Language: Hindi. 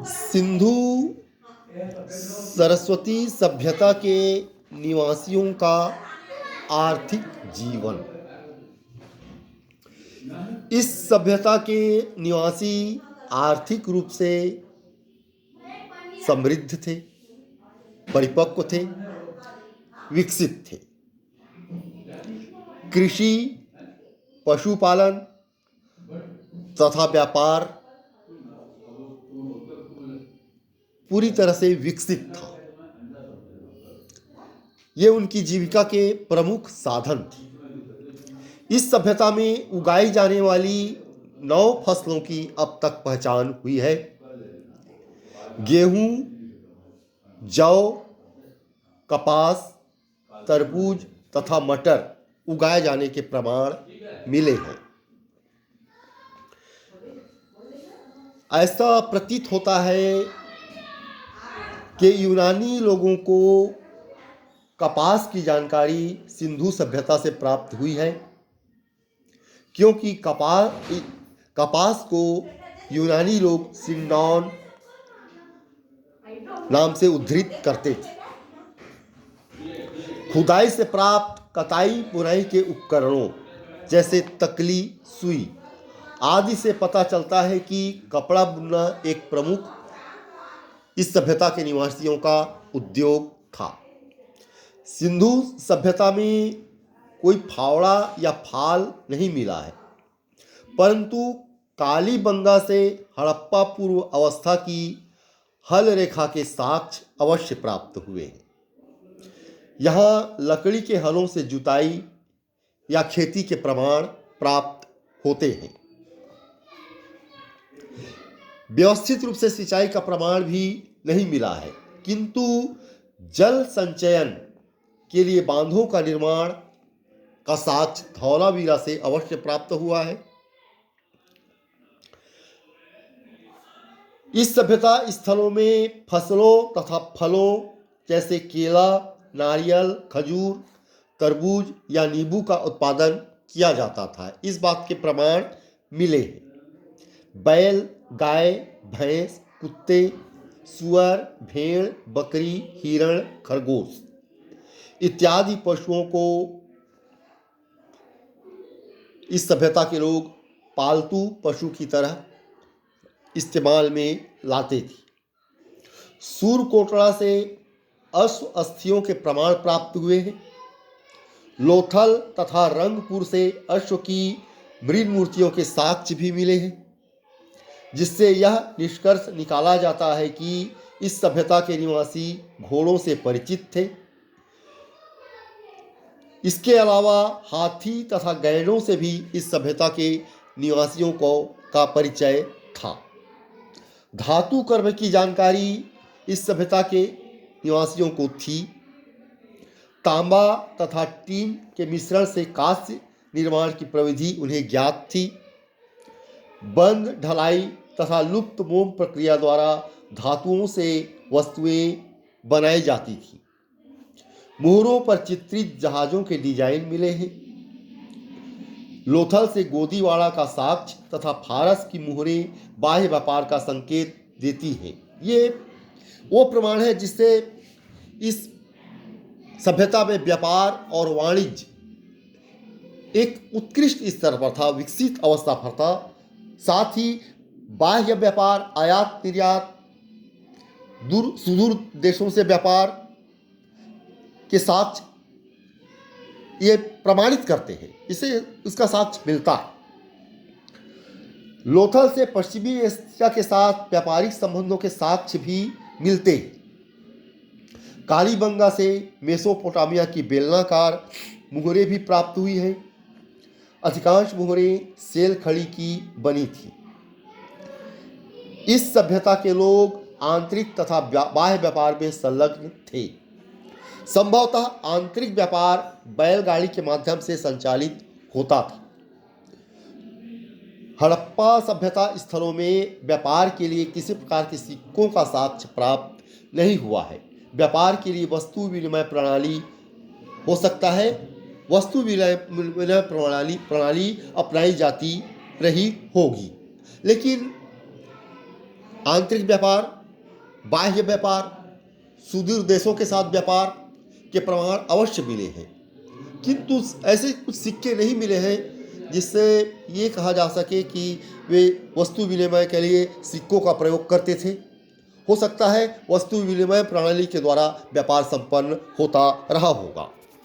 सिंधु सरस्वती सभ्यता के निवासियों का आर्थिक जीवन। इस सभ्यता के निवासी आर्थिक रूप से समृद्ध थे, परिपक्व थे, विकसित थे। कृषि, पशुपालन तथा व्यापार पूरी तरह से विकसित था। ये उनकी जीविका के प्रमुख साधन थे। इस सभ्यता में उगाई जाने वाली 9 फसलों की अब तक पहचान हुई है। गेहूं, जौ, कपास, तरबूज तथा मटर उगाए जाने के प्रमाण मिले हैं। ऐसा प्रतीत होता है कि यूनानी लोगों को कपास की जानकारी सिंधु सभ्यता से प्राप्त हुई है, क्योंकि कपास को यूनानी लोग सिंडॉन नाम से उद्धृत करते थे। खुदाई से प्राप्त कताई बुनाई के उपकरणों जैसे तकली, सुई आदि से पता चलता है कि कपड़ा बुनना एक प्रमुख इस सभ्यता के निवासियों का उद्योग था। सिंधु सभ्यता में कोई फावड़ा या फाल नहीं मिला है, परंतु कालीबंगा से हड़प्पा पूर्व अवस्था की हल रेखा के साक्ष्य अवश्य प्राप्त हुए हैं। यहाँ लकड़ी के हलों से जुताई या खेती के प्रमाण प्राप्त होते हैं। व्यवस्थित रूप से सिंचाई का प्रमाण भी नहीं मिला है, किंतु जल संचयन के लिए बांधों का निर्माण का साक्ष्य धौलावीरा से अवश्य प्राप्त हुआ है। इस सभ्यता स्थलों में फसलों तथा फलों जैसे केला, नारियल, खजूर, तरबूज या नींबू का उत्पादन किया जाता था। इस बात के प्रमाण मिले हैं। बैल, गाय, भैंस, कुत्ते, सुअर, भेड़, बकरी, हिरण, खरगोश इत्यादि पशुओं को इस सभ्यता के लोग पालतू पशु की तरह इस्तेमाल में लाते थे। सूरकोटड़ा से अश्व अस्थियों के प्रमाण प्राप्त हुए हैं। लोथल तथा रंगपुर से अश्व की मृद मूर्तियों के साक्ष्य भी मिले हैं, जिससे यह निष्कर्ष निकाला जाता है कि इस सभ्यता के निवासी घोड़ों से परिचित थे। इसके अलावा हाथी तथा गैंडों से भी इस सभ्यता के निवासियों का परिचय था। धातु कर्म की जानकारी इस सभ्यता के निवासियों को थी। तांबा तथा टीन के मिश्रण से कांस्य निर्माण की प्रविधि उन्हें ज्ञात थी। बंध, ढलाई तथा लुप्त मोम प्रक्रिया द्वारा धातुओं से वस्तुएं बनाई जाती थी। मोहरों पर चित्रित जहाजों के डिजाइन मिले हैं। लोथल से गोदीवाड़ा का साक्ष्य तथा फारस की मोहरें बाह्य व्यापार का संकेत देती हैं। ये वो प्रमाण है जिससे इस सभ्यता में व्यापार और वाणिज्य एक उत्कृष्ट स्तर पर था, विकसित अवस्था पर था। साथ ही बाह्य व्यापार, आयात निर्यात, सुदूर देशों से व्यापार के साथ ये प्रमाणित करते हैं। इसे इसका साक्ष्य मिलता है। लोथल से पश्चिमी एशिया के साथ व्यापारिक संबंधों के साक्ष्य भी मिलते हैं। कालीबंगा से मेसोपोटामिया की बेलनाकार मुहरें भी प्राप्त हुई हैं। अधिकांश मुहरें सेल खड़ी की बनी थी। इस सभ्यता के लोग आंतरिक तथा बाह्य व्यापार में संलग्न थे। संभवतः आंतरिक व्यापार बैलगाड़ी के माध्यम से संचालित होता था। हड़प्पा सभ्यता स्थलों में व्यापार के लिए किसी प्रकार के सिक्कों का साक्ष्य प्राप्त नहीं हुआ है। व्यापार के लिए वस्तु विनिमय प्रणाली हो सकता है। वस्तु विनिमय प्रणाली अपनाई जाती रही होगी, लेकिन आंतरिक व्यापार, बाह्य व्यापार, सुदूर देशों के साथ व्यापार के प्रमाण अवश्य मिले हैं, किंतु ऐसे कुछ सिक्के नहीं मिले हैं जिससे ये कहा जा सके कि वे वस्तु विनिमय के लिए सिक्कों का प्रयोग करते थे। हो सकता है वस्तु विनिमय प्रणाली के द्वारा व्यापार संपन्न होता रहा होगा।